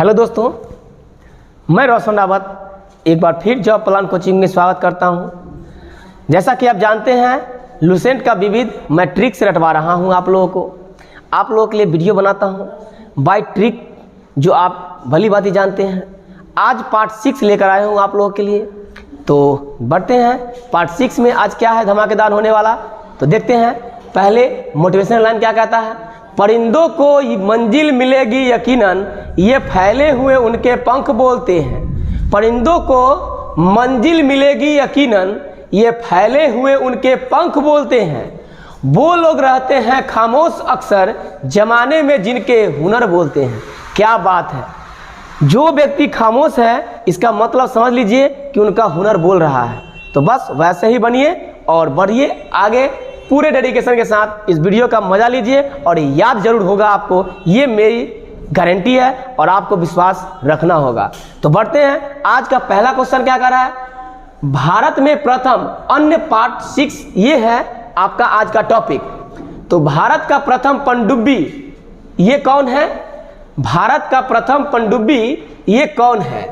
Hello दोस्तों, मैं रोशन रावत एक बार फिर जॉब प्लान कोचिंग में स्वागत करता हूं। जैसा कि आप जानते हैं, लुसेंट का विविध मैं ट्रिक से रटवा रहा हूं आप लोगों के लिए वीडियो बनाता हूं बाय ट्रिक, जो आप भली भांति जानते हैं। आज पार्ट 6 लेकर आया हूं आप लोगों के लिए। तो बढ़ते हैं पार्ट 6 में। आज क्या है धमाकेदार होने वाला, तो देखते हैं। पहले मोटिवेशनल लाइन क्या कहता है? परिंदों को मंजिल मिलेगी यकीनन, ये फैले हुए उनके पंख बोलते हैं। परिंदों को मंजिल मिलेगी यकीनन, ये फैले हुए उनके पंख बोलते हैं। वो लोग रहते हैं खामोश अक्सर, जमाने में जिनके हुनर बोलते हैं। क्या बात है! जो व्यक्ति खामोश है, इसका मतलब समझ लीजिए कि उनका हुनर बोल रहा है। तो बस वैसे ही बनिए और बढ़िए आगे। पूरे डेडिकेशन के साथ इस वीडियो का मजा लीजिए और याद जरूर होगा आपको, ये मेरी गारंटी है और आपको विश्वास रखना होगा। तो बढ़ते हैं। आज का पहला क्वेश्चन क्या कर रहा है? भारत में प्रथम अन्य पार्ट 6 ये है आपका आज का टॉपिक। तो भारत का प्रथम पनडुब्बी ये कौन है? भारत का प्रथम पनडुब्बी ये कौन है?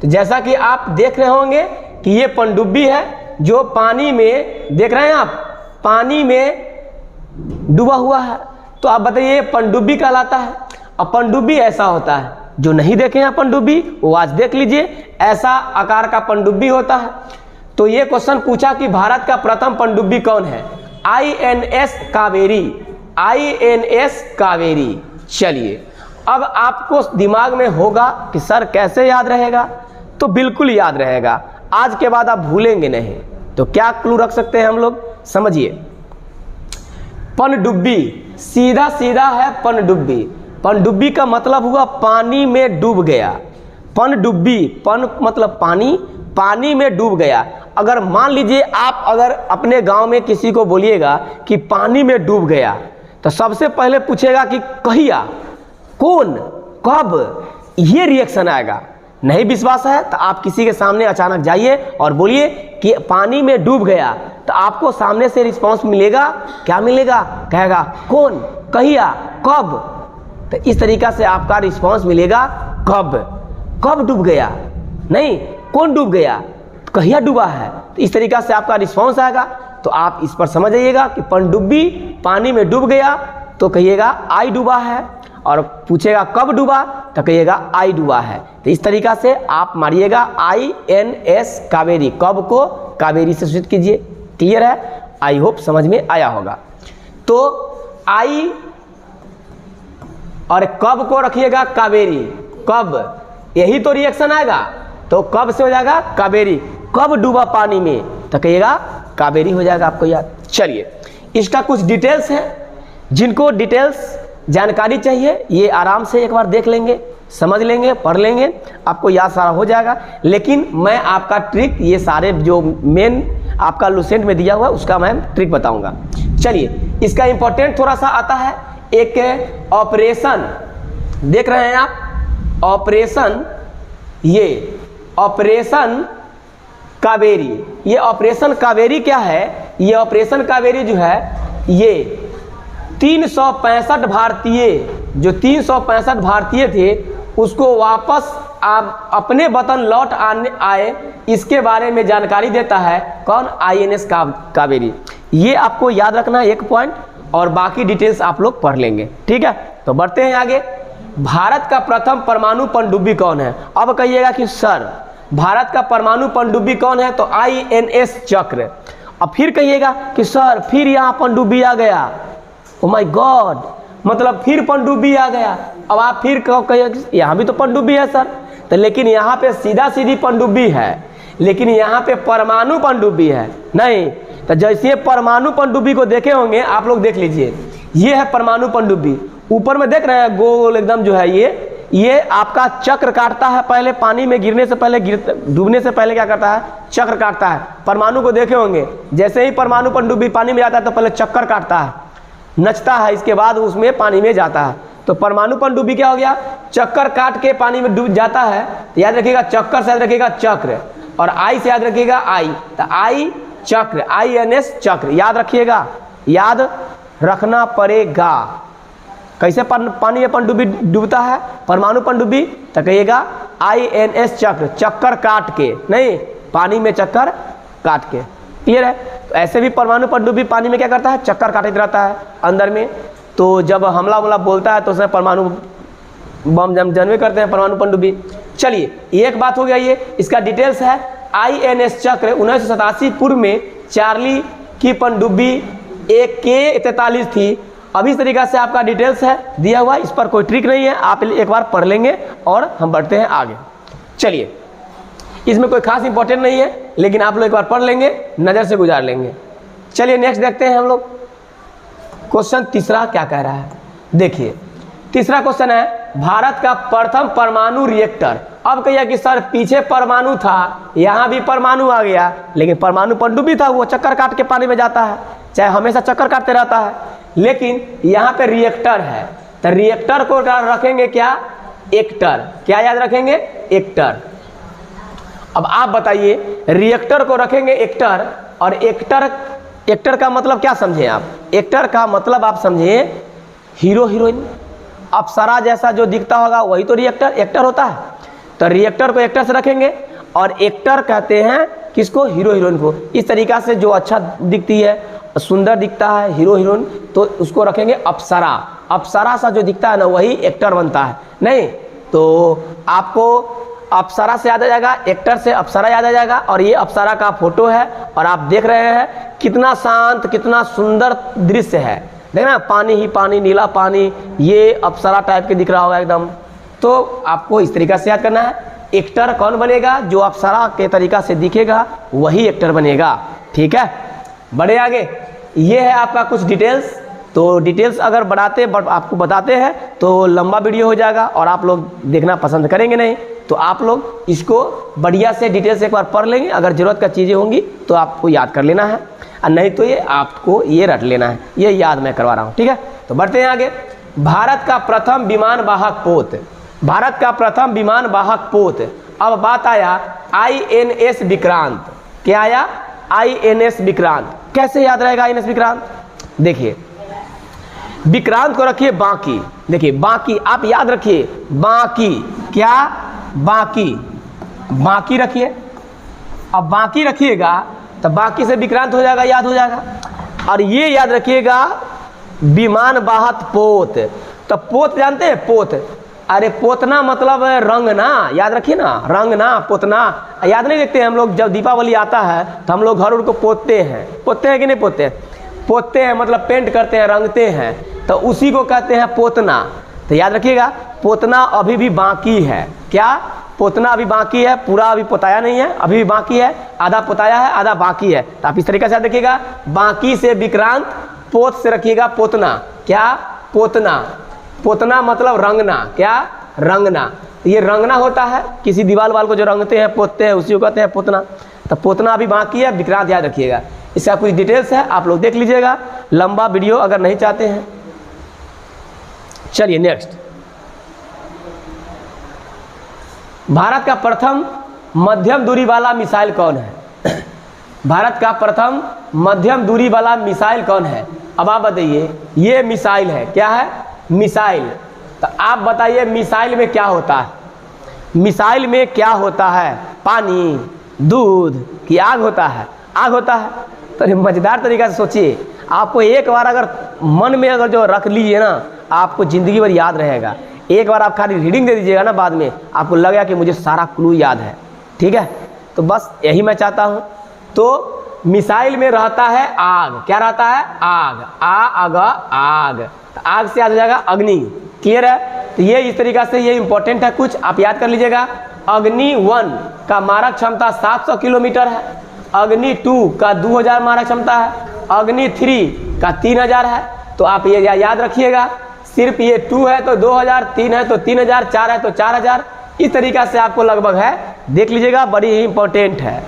तो जैसा कि आप देख रहे होंगे कि ये पनडुब्बी है जो पानी में, देख रहे हैं आप, पानी में डूबा हुआ है। तो आप बताइए पनडुब्बी कहलाता है। अब पनडुब्बी ऐसा होता है, जो नहीं देखे हैं पनडुब्बी वो आज देख लीजिए। ऐसा आकार का पनडुब्बी होता है। तो ये क्वेश्चन पूछा कि भारत का प्रथम पनडुब्बी कौन है? INS कावेरी। INS कावेरी। चलिए, अब आपको दिमाग में होगा कि सर कैसे याद रहेगा? तो बिल्कुल याद रहेगा, आज के बाद आप भूलेंगे नहीं। तो क्या क्लू रख सकते हैं हम लोग? समझिए, पनडुब्बी सीधा सीधा है पनडुब्बी। पनडुब्बी का मतलब हुआ पानी में डूब गया। पनडुब्बी, पन मतलब पानी, पानी में डूब गया। अगर मान लीजिए आप अगर अपने गांव में किसी को बोलिएगा कि पानी में डूब गया, तो सबसे पहले पूछेगा कि कहिया, कौन, कब, ये रिएक्शन आएगा। नहीं विश्वास है तो आप किसी के सामने अचानक जाइए और बोलिए कि पानी में डूब गया, तो आपको सामने से रिस्पांस मिलेगा। क्या मिलेगा? कहेगा कौन, कहिया, कब। तो इस तरीका से आपका रिस्पांस मिलेगा। कब, कब डूब गया, नहीं कौन डूब गया, कहिया डूबा है। तो इस तरीका से आपका रिस्पांस आएगा। तो आप इस पर समझ जाइएगा कि पनडुब्बी पानी में डूब गया तो कहिएगा आई डूबा है, और पूछेगा कब डूबा तो कहिएगा आई डूबा है। तो इस तरीका से आप मारिएगा INS कावेरी। कब को कावेरी से सूचित कीजिए। क्लियर है? आई होप समझ में आया होगा। तो आई और कब को रखिएगा कावेरी। कब, यही तो रिएक्शन आएगा। तो कब से हो जाएगा कावेरी। कब डूबा पानी में तो कहिएगा कावेरी हो जाएगा आपको याद। चलिए, इसका कुछ डिटेल्स है। जिनको डिटेल्स जानकारी चाहिए ये आराम से एक बार देख लेंगे, समझ लेंगे, पढ़ लेंगे, आपको याद सारा हो जाएगा। लेकिन मैं आपका ट्रिक, ये सारे जो मेन आपका लुसेंट में दिया हुआ है उसका मैं ट्रिक बताऊंगा। चलिए, इसका इंपॉर्टेंट थोड़ा सा आता है। एक ऑपरेशन देख रहे हैं आप, ऑपरेशन, ये ऑपरेशन कावेरी। ये ऑपरेशन कावेरी क्या है? ये ऑपरेशन कावेरी जो है, ये 365 भारतीय, जो 365 भारतीय थे उसको वापस आप अपने वतन लौट आए, इसके बारे में जानकारी देता है। कौन? INS कावेरी। ये आपको याद रखना है एक पॉइंट, और बाकी डिटेल्स आप लोग पढ़ लेंगे। ठीक है? तो बढ़ते हैं आगे। भारत का प्रथम परमाणु पनडुब्बी कौन है? अब कहिएगा कि सर भारत का परमाणु पनडुब्बी कौन है? तो INS चक्र। अब फिर कहिएगा कि सर फिर यहाँ पनडुब्बी आ गया। ओह माय गॉड, मतलब फिर पनडुब्बी आ गया। अब आप फिर कहिए यहाँ भी तो पनडुब्बी है सर। तो लेकिन यहाँ पे सीधा सीधी पनडुब्बी है, लेकिन यहाँ पे परमाणु पनडुब्बी है नहीं। तो जैसे परमाणु पनडुब्बी को देखे होंगे आप लोग, देख लीजिए, ये है परमाणु पनडुब्बी। ऊपर में देख रहे हैं गोल एकदम जो है, ये आपका चक्र काटता है। पहले पानी में गिरने से पहले, डूबने से पहले क्या करता है? चक्र काटता है। परमाणु को देखे होंगे, जैसे ही परमाणु पनडुब्बी पानी में जाता है तो पहले चक्कर काटता है, नचता है, इसके बाद उसमें पानी में जाता है। तो परमाणु पनडुब्बी क्या हो गया? चक्कर काट के पानी में डूब जाता है। तो याद रखिएगा, चक्कर से याद रखिएगा चक्र, और आई से याद रखिएगा आई। तो आई चक्र, INS चक्र याद रखिएगा, याद रखना पड़ेगा। कैसे पानी में पनडुब्बी डूबता है, परमाणु पनडुब्बी, तो कहिएगा INS चक्र, चक्कर काट के, नहीं पानी में चक्कर काट के। क्लियर है? तो ऐसे भी परमाणु पनडुब्बी पानी में क्या करता है, चक्कर काटते रहता है अंदर में। तो जब हमला बोलता है तो उसमें परमाणु बम जन्मे करते हैं परमाणु पनडुब्बी। चलिए एक बात हो गया, ये इसका डिटेल्स है। INS चक्र 1987 पूर्व में चार्ली की पनडुब्बी AK-43 थी। अब इस तरीक़ा से आपका डिटेल्स है दिया हुआ, इस पर कोई ट्रिक नहीं है, आप एक बार पढ़ लेंगे और हम बढ़ते हैं आगे। चलिए इसमें कोई खास इंपॉर्टेंट नहीं है, लेकिन आप लोग एक बार पढ़ लेंगे, नज़र से गुजार लेंगे। चलिए नेक्स्ट देखते हैं हम लोग। क्वेश्चन तीसरा क्या कह रहा है, देखिए तीसरा क्वेश्चन है, भारत का प्रथम परमाणु रिएक्टर। अब कहिए कि सर पीछे परमाणु था, यहाँ भी परमाणु आ गया, लेकिन परमाणु पनडुब्बी था, वो चक्कर काट के पानी में जाता है, चाहे हमेशा चक्कर काटते रहता है, लेकिन यहाँ पे रिएक्टर है, तो रिएक्टर को रखेंगे क्या, एक्टर। क्या याद रखेंगे, एक्टर। अब आप बताइए, रिएक्टर को रखेंगे एक्टर, और एक्टर का मतलब क्या समझे आप, एक्टर का मतलब आप समझे हीरो हीरोइन, अप्सरा जैसा जो दिखता होगा वही तो एक्टर होता है। तो रिएक्टर को एक्टर से रखेंगे, और एक्टर कहते हैं किसको, हीरो हीरोइन को। इस तरीक़ा से जो अच्छा दिखती है, सुंदर दिखता है हीरो हीरोइन, तो उसको रखेंगे अप्सरा। अप्सरा सा जो दिखता है ना वही एक्टर बनता है। नहीं तो आपको अप्सरा से याद आ जाएगा, एक्टर से अप्सरा याद आ जाएगा। और ये अप्सरा का फोटो है, और आप देख रहे हैं कितना शांत, कितना सुंदर दृश्य है। देखना पानी ही पानी, नीला पानी, ये अप्सरा टाइप के दिख रहा होगा एकदम। तो आपको इस तरीक़ा से याद करना है, एक्टर कौन बनेगा, जो अप्सरा के तरीक़ा से दिखेगा वही एक्टर बनेगा। ठीक है, बढ़े आगे। ये है आपका कुछ डिटेल्स। तो डिटेल्स अगर आपको बताते हैं तो लंबा वीडियो हो जाएगा और आप लोग देखना पसंद करेंगे नहीं। तो आप लोग इसको बढ़िया से डिटेल्स एक बार पढ़ लेंगे, अगर ज़रूरत का चीज़ें होंगी तो आपको याद कर लेना है, और नहीं तो ये आपको ये रट लेना है, ये याद मैं करवा रहा हूँ। ठीक है, तो बढ़ते हैं आगे। भारत का प्रथम विमान वाहक पोत, भारत का प्रथम विमान वाहक पोत। अब बात आया INS विक्रांत। क्या आया, INS विक्रांत। कैसे याद रहेगा INS विक्रांत, देखिए विक्रांत को रखिए बाकी, देखिए बाकी आप याद रखिए, बाकी क्या, बाकी रखिए। अब बाकी रखिएगा तो बाकी से विक्रांत हो जाएगा, याद हो जाएगा। और ये याद रखिएगा विमान वाहक पोत। तो पोत जानते हैं, पोत, अरे पोतना मतलब रंगना, याद रखिए ना, रंगना पोतना। याद नहीं रखते हम लोग, जब दीपावली आता है तो हम लोग घर उर को पोतते हैं कि नहीं पोतते हैं मतलब पेंट करते हैं, रंगते हैं, तो उसी को कहते हैं पोतना। तो याद रखिएगा पोतना अभी भी बाकी है। क्या, पोतना अभी बाकी है, पूरा अभी पोताया नहीं है, अभी भी बाकी है, आधा पोताया है आधा बाकी है। तो आप इस तरीके से याद रखिएगा, बाकी से विक्रांत, पोत से रखिएगा पोतना। क्या, पोतना। पोतना मतलब रंगना। क्या, रंगना। ये रंगना होता है, किसी दीवार वाल को जो रंगते हैं पोतते हैं उसी को कहते हैं पोतना। तो पोतना अभी बाकी है, विक्रांत याद रखिएगा। इसका कुछ डिटेल्स है, आप लोग देख लीजिएगा, लंबा वीडियो अगर नहीं चाहते हैं। चलिए नेक्स्ट, भारत का प्रथम मध्यम दूरी वाला मिसाइल कौन है, भारत का प्रथम मध्यम दूरी वाला मिसाइल कौन है। अब आप बताइए, ये मिसाइल है, क्या है, मिसाइल। तो आप बताइए मिसाइल में क्या होता है, मिसाइल में क्या होता है, पानी, दूध कि आग होता है, आग होता है। तो मज़ेदार तरीक़ा से सोचिए, आपको एक बार अगर मन में अगर जो रख लीजिए ना, आपको ज़िंदगी भर याद रहेगा। एक बार आप खाली रीडिंग दे दीजिएगा ना, बाद में आपको लगेगा कि मुझे सारा क्लू याद है। ठीक है, तो बस यही मैं चाहता हूँ। तो मिसाइल में रहता है आग। क्या रहता है, आग, आग। तो आग से याद हो जाएगा अग्नि। क्लियर है, तो ये इस तरीक़ा से ये इंपॉर्टेंट है, कुछ आप याद कर लीजिएगा। अग्नि 1 का मारक क्षमता 700 किलोमीटर है, अग्नि 2 का 2000 मारक क्षमता है, अग्नि 3 का 3000 है। तो आप ये याद रखिएगा, सिर्फ ये 2 है तो 2000, 3 है तो 3000, 4 है तो 4000। इस तरीक़ा से आपको लगभग है, देख लीजिएगा, बड़ी ही इंपॉर्टेंट है।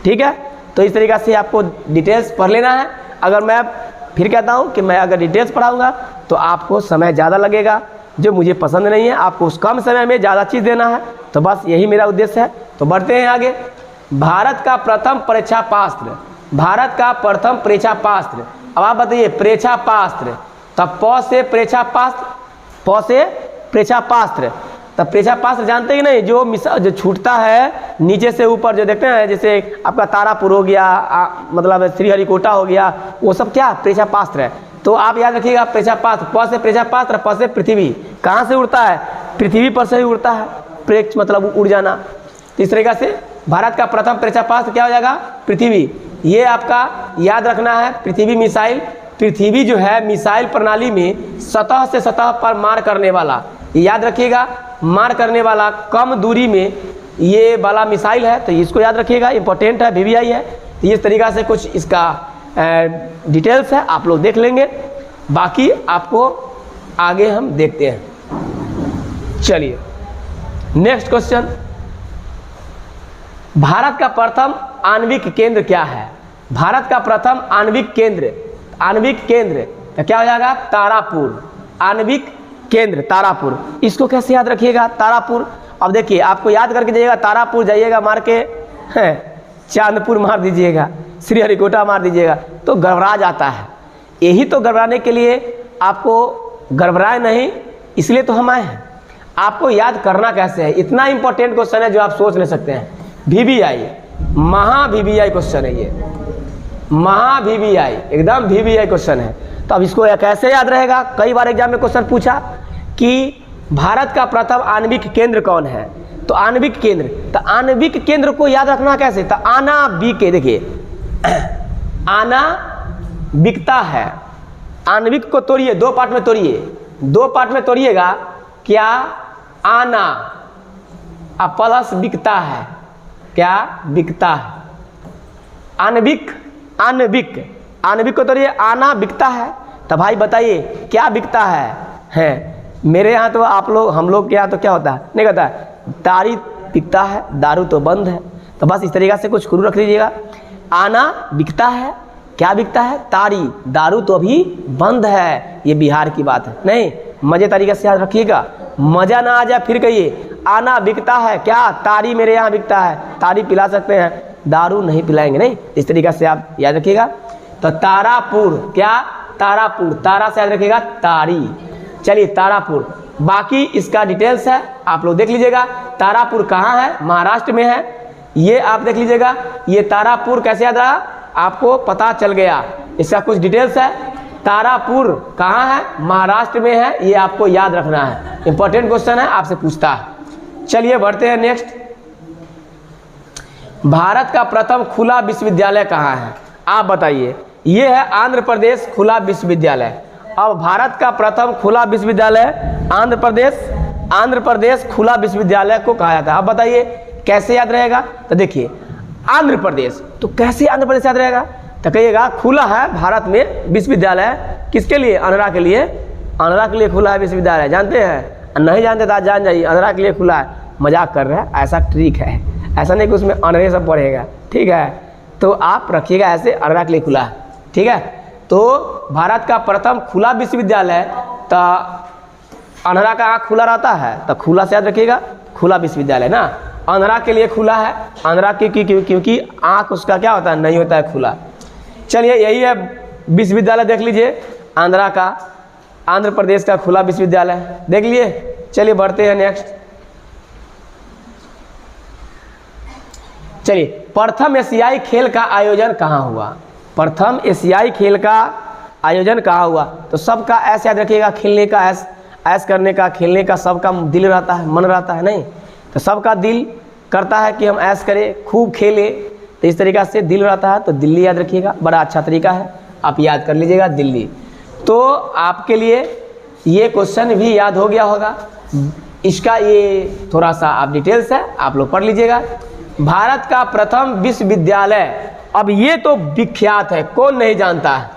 ठीक है, तो इस तरीक़ा से आपको डिटेल्स पढ़ लेना है। अगर मैं फिर कहता हूँ कि मैं अगर डिटेल्स पढ़ाऊँगा तो आपको समय ज़्यादा लगेगा, जो मुझे पसंद नहीं है। आपको उस कम समय में ज़्यादा चीज़ देना है, तो बस यही मेरा उद्देश्य है। तो बढ़ते हैं आगे। भारत का प्रथम परीक्षापास्त्र, भारत का प्रथम परीक्षापास्त्र। अब आप बताइए, परीक्षापास्त्र, तब प से परीक्षापास्त्र, प से प्रेक्षापास्त्र। तो प्रेक्षापास्त्र जानते ही नहीं, जो छूटता है नीचे से ऊपर, जो देखते हैं जैसे आपका तारापुर हो गया, मतलब श्रीहरिकोटा हो गया, वो सब क्या प्रेक्षापास्त्र है। तो आप याद रखिएगा प्रेक्षापास्त्र, प से प्रेक्षापास्त्र, प से पृथ्वी। कहाँ से उड़ता है? पृथ्वी पर से ही उड़ता है। प्रेक्ष मतलब उड़ जाना। तो इस तरीक़ा से भारत का प्रथम प्रेक्षापास्त्र क्या हो जाएगा? पृथ्वी। ये आपका याद रखना है। पृथ्वी मिसाइल, पृथ्वी जो है मिसाइल प्रणाली में सतह से सतह पर मार करने वाला, याद रखिएगा, मार करने वाला कम दूरी में ये वाला मिसाइल है। तो इसको याद रखिएगा, इंपॉर्टेंट है, VVI है। तो इस तरीक़ा से कुछ इसका डिटेल्स है, आप लोग देख लेंगे। बाकी आपको आगे हम देखते हैं। चलिए नेक्स्ट क्वेश्चन, भारत का प्रथम आणविक केंद्र क्या है? भारत का प्रथम आणविक केंद्र, आणविक केंद्र तो क्या हो जाएगा? तारापुर। आणविक केंद्र तारापुर। इसको कैसे याद रखिएगा? तारापुर। अब देखिए आपको याद करके जाइएगा, तारापुर जाइएगा, मार के चांदपुर मार दीजिएगा, श्रीहरिकोटा मार दीजिएगा तो गड़बड़ा जाता है। यही तो गड़बड़ाने के लिए आपको घबराए नहीं, इसलिए तो हम आए हैं। आपको याद करना कैसे है, इतना इंपॉर्टेंट क्वेश्चन है जो आप सोच नहीं सकते हैं। VVI, महा VVI क्वेश्चन है ये, महा VVI, एकदम VVI क्वेश्चन है। तो अब इसको कैसे याद रहेगा? कई बार एग्जाम में क्वेश्चन पूछा कि भारत का प्रथम आणविक केंद्र कौन है? तो आणविक केंद्र, तो आणविक केंद्र को याद रखना कैसे? तो आणविक, देखिए आणविकता है, आणविक को तोड़िए, दो पार्ट में तोड़िए, दो पार्ट में तोड़िएगा, क्या आना अब प्लस बिकता है, क्या बिकता है? आणविक, आणविक, आणविक को तोड़िए, आना बिकता है। तो भाई बताइए क्या बिकता है? मेरे यहाँ तो आप लोग, हम लोग के यहाँ तो क्या होता है? नहीं कहता है तारी बिकता है, दारू तो बंद है। तो बस इस तरीक़ा से कुछ क्लू रख लीजिएगा। आना बिकता है, क्या बिकता है? तारी, दारू तो अभी बंद है। ये बिहार की बात है, नहीं मजे तरीके से याद रखिएगा, मज़ा ना आ जाए फिर कहिए आना बिकता है, क्या तारी मेरे यहाँ बिकता है, तारी पिला सकते हैं, दारू नहीं पिलाएंगे। नहीं, इस तरीक़ा से आप याद रखिएगा। तो तारापुर, क्या तारापुर, तारा से याद रखिएगा तारी। चलिए तारापुर, बाकी इसका डिटेल्स है, आप लोग देख लीजिएगा। तारापुर कहाँ है? महाराष्ट्र में है। ये आप देख लीजिएगा, ये तारापुर कैसे याद रहा? आपको पता चल गया। इसका कुछ डिटेल्स है। तारापुर कहाँ है? महाराष्ट्र में है। ये आपको याद रखना है, इंपॉर्टेंट क्वेश्चन है, आपसे पूछता है। चलिए बढ़ते हैं नेक्स्ट। भारत का प्रथम खुला विश्वविद्यालय कहाँ है? आप बताइए। ये है आंध्र प्रदेश खुला विश्वविद्यालय। अब भारत का प्रथम खुला विश्वविद्यालय आंध्र प्रदेश खुला विश्वविद्यालय को कहा जाता है। अब बताइए कैसे याद रहेगा? तो देखिए आंध्र प्रदेश, तो कैसे आंध्र प्रदेश याद रहेगा? तो कहिएगा खुला है भारत में विश्वविद्यालय, किसके लिए? आंध्रा के लिए। आंध्रा के लिए खुला है विश्वविद्यालय, जानते हैं? नहीं जानते तो आज जान जाइए, आंध्रा के लिए खुला है। मजाक कर रहे हैं, ऐसा ट्रिक है, ऐसा नहीं कि उसमें आंध्रे सब पढ़ेगा, ठीक है? तो आप रखिएगा ऐसे, आंध्रा के लिए खुला है, ठीक है? तो भारत का प्रथम खुला विश्वविद्यालय, तो आंध्रा का आँख खुला रहता है, तो खुला से याद रखिएगा, खुला विश्वविद्यालय ना, आंध्रा के लिए खुला है। आंध्रा क्योंकि आँख उसका क्या होता है? नहीं होता है खुला। चलिए यही है विश्वविद्यालय, देख लीजिए आंध्रा का, आंध्र प्रदेश का खुला विश्वविद्यालय देख लिए। चलिए बढ़ते हैं नेक्स्ट। चलिए, प्रथम एशियाई खेल का आयोजन कहाँ हुआ? प्रथम एशियाई खेल का आयोजन कहाँ हुआ? तो सबका ऐस याद रखिएगा, खेलने का ऐस करने का, खेलने का सबका दिल रहता है, मन रहता है, नहीं तो सबका दिल करता है कि हम ऐस करें, खूब खेलें, तो इस तरीक़ा से दिल रहता है। तो दिल्ली याद रखिएगा, बड़ा अच्छा तरीका है, आप याद कर लीजिएगा दिल्ली। तो आपके लिए ये क्वेश्चन भी याद हो गया होगा, इसका ये थोड़ा सा आप डिटेल्स है, आप लोग पढ़ लीजिएगा। भारत का प्रथम विश्वविद्यालय, अब ये तो विख्यात है, कौन नहीं जानता है?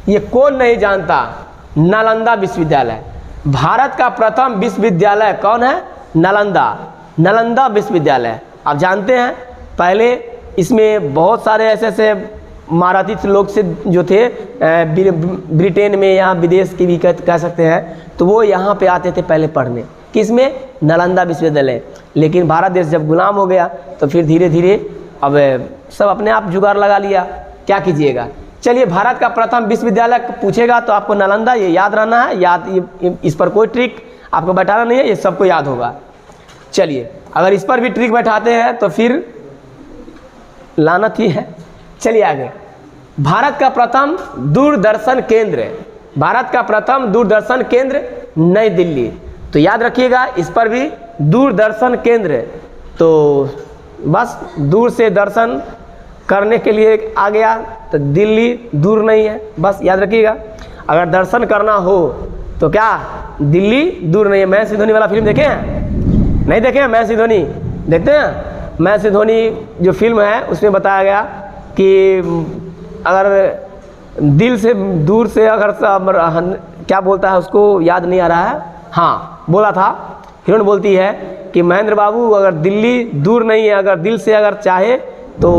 ये कौन नहीं जानता? नालंदा विश्वविद्यालय। भारत का प्रथम विश्वविद्यालय कौन है? नालंदा विश्वविद्यालय। आप जानते हैं पहले इसमें बहुत सारे ऐसे मराठी लोग से जो थे ब्रिटेन में या विदेश की भी कह सकते हैं, तो वो यहाँ पे आते थे पहले पढ़ने, किसमें? नालंदा विश्वविद्यालय। लेकिन भारत देश जब गुलाम हो गया तो फिर धीरे धीरे अब सब अपने आप जुगाड़ लगा लिया। क्या कीजिएगा, चलिए, भारत का प्रथम विश्वविद्यालय पूछेगा तो आपको नालंदा, ये याद रहना है, इस पर कोई ट्रिक आपको बैठाना नहीं है, ये सबको याद होगा। चलिए, अगर इस पर भी ट्रिक बैठाते हैं तो फिर लानत ही है। चलिए आगे, भारत का प्रथम दूरदर्शन केंद्र, भारत का प्रथम दूरदर्शन केंद्र नई दिल्ली। तो याद रखिएगा, इस पर भी दूरदर्शन केंद्र, तो बस दूर से दर्शन करने के लिए आ गया, तो दिल्ली दूर नहीं है, बस याद रखिएगा। अगर दर्शन करना हो तो क्या दिल्ली दूर नहीं है। मैं सी धोनी वाला फिल्म देखे हैं? नहीं देखे हैं? मैं सी धोनी देखते हैं? मैं सी धोनी जो फिल्म है उसमें बताया गया कि अगर दिल से दूर से अगर क्या बोलता है उसको याद नहीं आ रहा है, हाँ बोला था, हीरोइन बोलती है कि महेंद्र बाबू अगर दिल्ली दूर नहीं है, अगर दिल से अगर चाहे तो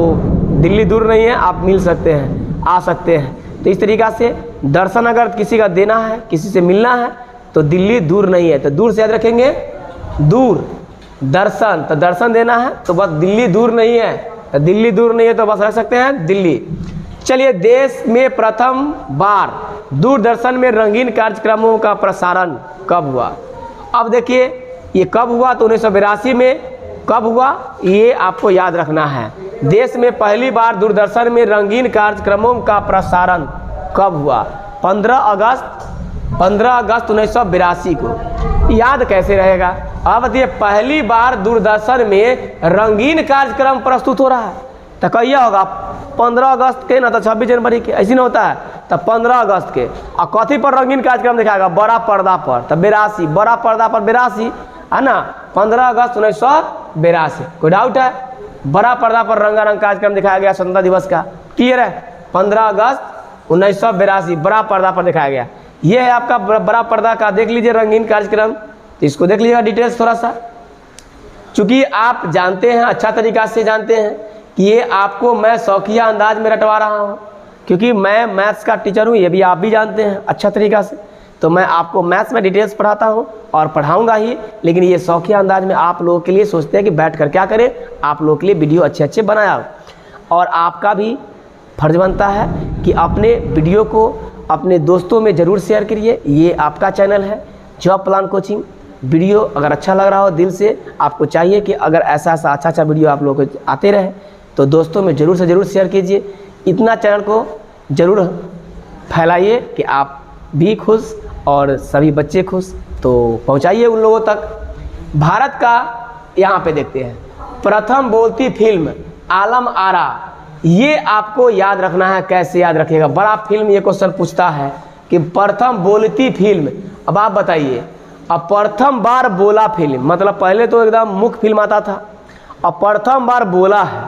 दिल्ली दूर नहीं है, आप मिल सकते हैं, आ सकते हैं। तो इस तरीक़ा से दर्शन अगर किसी का देना है, किसी से मिलना है तो दिल्ली दूर नहीं है, तो दूर से याद रखेंगे दूर, दर्शन तो दर्शन देना है तो बस दिल्ली दूर नहीं है, तो दिल्ली दूर नहीं है तो बस रख सकते हैं दिल्ली। चलिए, देश में प्रथम बार दूरदर्शन में रंगीन कार्यक्रमों का प्रसारण कब हुआ? अब देखिए, ये कब हुआ तो 1982 में कब हुआ ये आपको याद रखना है। देश में पहली बार दूरदर्शन में रंगीन कार्यक्रमों का प्रसारण कब हुआ? 15 अगस्त 1982 को। याद कैसे रहेगा? अब देखिए, पहली बार दूरदर्शन में रंगीन कार्यक्रम प्रस्तुत हो रहा है, तो कहिए होगा 15 अगस्त के, ना तो 26 जनवरी के, ऐसी नहीं होता है, तो 15 अगस्त के। और कथी पर रंगीन कार्यक्रम दिखाएगा? बड़ा पर्दा पर, तो 82, बड़ा पर्दा पर 82 है ना, 15 अगस्त 1982। कोई डाउट है? बड़ा पर्दा पर रंगारंग कार्यक्रम दिखाया गया स्वतंत्रता दिवस का, क्लियर है? 15 अगस्त 1982 बड़ा पर्दा पर दिखाया गया। ये है आपका बड़ा पर्दा का, देख लीजिए रंगीन कार्यक्रम, तो इसको देख लीजिएगा डिटेल्स थोड़ा सा, चूँकि आप जानते हैं, अच्छा तरीक़ा से जानते हैं कि ये आपको मैं शौकिया अंदाज में रटवा रहा हूँ, क्योंकि मैं मैथ्स का टीचर हूँ, ये भी आप भी जानते हैं अच्छा तरीक़ा से। तो मैं आपको मैथ्स में डिटेल्स पढ़ाता हूँ और पढ़ाऊँगा ही, लेकिन ये शौकिया अंदाज में आप लोगों के लिए सोचते हैं कि बैठ कर क्या करें, आप लोगों के लिए वीडियो अच्छे अच्छे बनाया। और आपका भी फर्ज बनता है कि अपने वीडियो को अपने दोस्तों में ज़रूर शेयर करिए। ये आपका चैनल है जॉब प्लान कोचिंग। वीडियो अगर अच्छा लग रहा हो दिल से, आपको चाहिए कि अगर ऐसा अच्छा वीडियो आप लोगों को आते रहे, तो दोस्तों में ज़रूर से ज़रूर शेयर कीजिए। इतना चैनल को ज़रूर फैलाइए कि आप भी खुश और सभी बच्चे खुश, तो पहुंचाइए उन लोगों तक। भारत का यहाँ पे देखते हैं, प्रथम बोलती फिल्म आलम आरा, ये आपको याद रखना है। कैसे याद रखिएगा? बड़ा फिल्म ये क्वेश्चन पूछता है कि प्रथम बोलती फिल्म। अब आप बताइए, अब प्रथम बार बोला फिल्म मतलब पहले तो एकदम मुख्य फिल्म आता था, अब प्रथम बार बोला है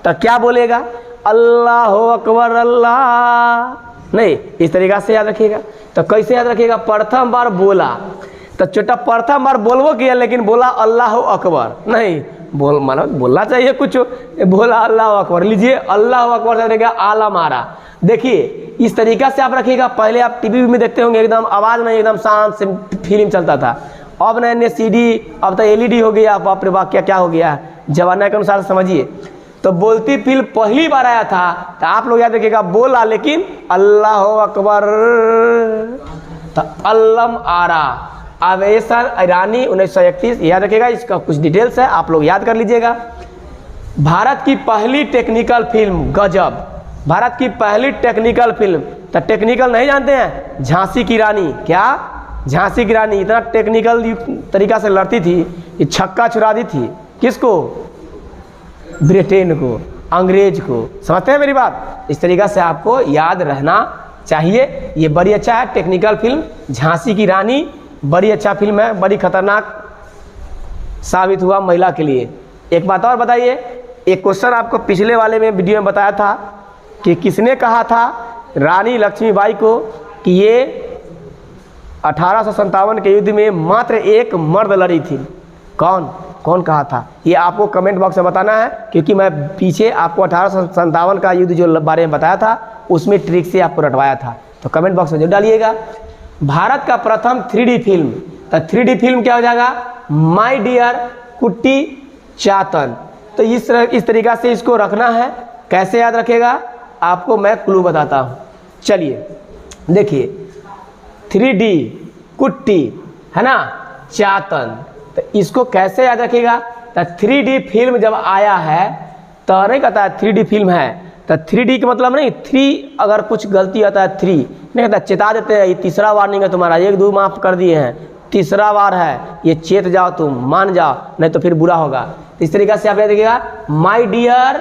तो क्या बोलेगा? अल्लाह अकबर अल्लाह, नहीं, इस तरीक़ा से याद रखिएगा। तो कैसे याद रखिएगा? प्रथम बार बोला, तो छोटा प्रथम बार बोलबो किया लेकिन बोला अल्लाह अकबर नहीं, मतलब बोलना चाहिए कुछ, बोला अल्लाह अकबर। लीजिए, अल्लाह अकबर से रहेगा आलम आरा। देखिए, इस तरीक़ा से आप रखिएगा। पहले आप टीवी में देखते होंगे एकदम आवाज़ नहीं, एकदम शांत से फिल्म चलता था। अब नए सीडी, अब तो LED हो गया। बाप रे बाप, क्या हो गया, जमाना के अनुसार समझिए। तो बोलती फिल्म पहली बार आया था, तो आप लोग याद रखिएगा, बोला लेकिन अल्लाह अकबर, तो अल्लम आरा। आवेशन ईरानी 1931, याद रखिएगा। इसका कुछ डिटेल्स है, आप लोग याद कर लीजिएगा। भारत की पहली टेक्निकल फिल्म गजब, भारत की पहली टेक्निकल फिल्म, तो टेक्निकल नहीं जानते हैं? झांसी की रानी। क्या? झांसी की रानी इतना टेक्निकल तरीका से लड़ती थी कि छक्का छुड़ा दी थी। किसको? ब्रिटेन को, अंग्रेज को। समझते हैं मेरी बात? इस तरीक़ा से आपको याद रहना चाहिए। ये बड़ी अच्छा है टेक्निकल फिल्म झांसी की रानी, बड़ी अच्छा फिल्म है, बड़ी खतरनाक साबित हुआ महिला के लिए। एक बात और बताइए, एक क्वेश्चन आपको पिछले वाले में वीडियो में बताया था कि किसने कहा था रानी लक्ष्मीबाई को कि ये 1857 के युद्ध में मात्र एक मर्द लड़ी थी? कौन कहा था? ये आपको कमेंट बॉक्स में बताना है, क्योंकि मैं पीछे आपको 1857 का युद्ध जो बारे में बताया था उसमें ट्रिक से आपको रटवाया था, तो कमेंट बॉक्स में जरूर डालिएगा। भारत का प्रथम 3D फिल्म, तो 3D फिल्म क्या हो जाएगा? माय डियर कुट्टी चातन। तो इस तरीक़ा से इसको रखना है। कैसे याद रखेगा? आपको मैं क्लू बताता हूँ। चलिए देखिए, 3D कुट्टी है ना, चातन, तो इसको कैसे याद रखिएगा। तो 3D फिल्म जब आया है तो नहीं कहता है 3D फिल्म है, तो 3D का मतलब नहीं 3, अगर कुछ गलती आता है 3 नहीं कहता, चेता देते हैं ये तीसरा वार्निंग है तुम्हारा, 1-2 माफ़ कर दिए हैं, तीसरा बार है, ये चेत जाओ, तुम मान जाओ, नहीं तो फिर बुरा होगा। तो इस तरीक़े से आप याद रखिएगा, माय डियर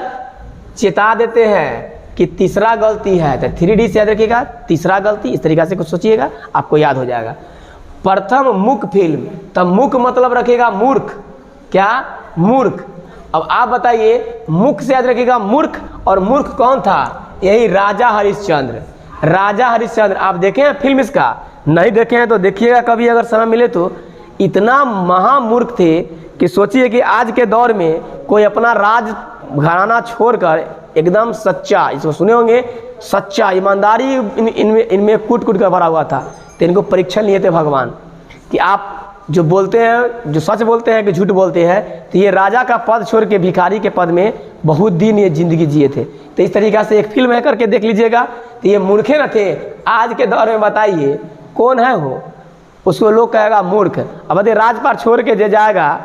चेता देते हैं कि तीसरा गलती है, तो 3D से याद रखिएगा तीसरा गलती, इस तरीक़े से कुछ सोचिएगा आपको याद हो जाएगा। प्रथम मुख फिल्म, तब मुख मतलब रखिएगा मूर्ख, क्या मूर्ख। अब आप बताइए, मुख से याद रखिएगा मूर्ख, और मूर्ख कौन था, यही राजा हरिश्चंद्र। राजा हरिश्चंद्र आप देखे हैं फिल्म, इसका नहीं देखे हैं तो देखिएगा कभी अगर समय मिले तो। इतना महामूर्ख थे कि सोचिए कि आज के दौर में कोई अपना राज घराना छोड़कर एकदम सच्चा, इसको सुने होंगे, सच्चा ईमानदारी इनमें कूट कूट कर भरा हुआ था। तो इनको परीक्षण लिए थे भगवान कि आप जो बोलते हैं, जो सच बोलते हैं कि झूठ बोलते हैं। तो ये राजा का पद छोड़ के भिखारी के पद में बहुत दिन ये जिंदगी जिए थे। तो इस तरीक़ा से एक फिल्म है, करके देख लीजिएगा। तो ये मूर्खे न थे, आज के दौर में बताइए कौन है वो, उसको लोग कहेगा मूर्ख। अब बताइए राजपाट छोड़ के जे जाएगा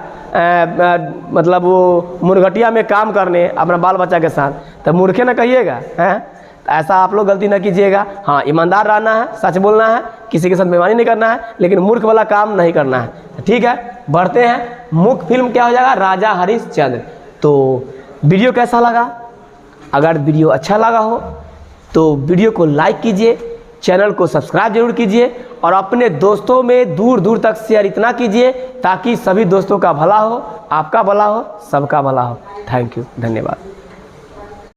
मतलब वो मुर्घटिया में काम करने अपना बाल बच्चा के साथ, तो मूर्खे न कहिएगा हैं। ऐसा आप लोग गलती ना कीजिएगा। हाँ, ईमानदार रहना है, सच बोलना है, किसी के साथ बेईमानी नहीं करना है, लेकिन मूर्ख वाला काम नहीं करना है। ठीक है, बढ़ते हैं। मुख्य फिल्म क्या हो जाएगा, राजा हरिश्चंद्र। तो वीडियो कैसा लगा, अगर वीडियो अच्छा लगा हो तो वीडियो को लाइक कीजिए, चैनल को सब्सक्राइब जरूर कीजिए, और अपने दोस्तों में दूर दूर तक शेयर इतना कीजिए ताकि सभी दोस्तों का भला हो, आपका भला हो, सबका भला हो। थैंक यू, धन्यवाद।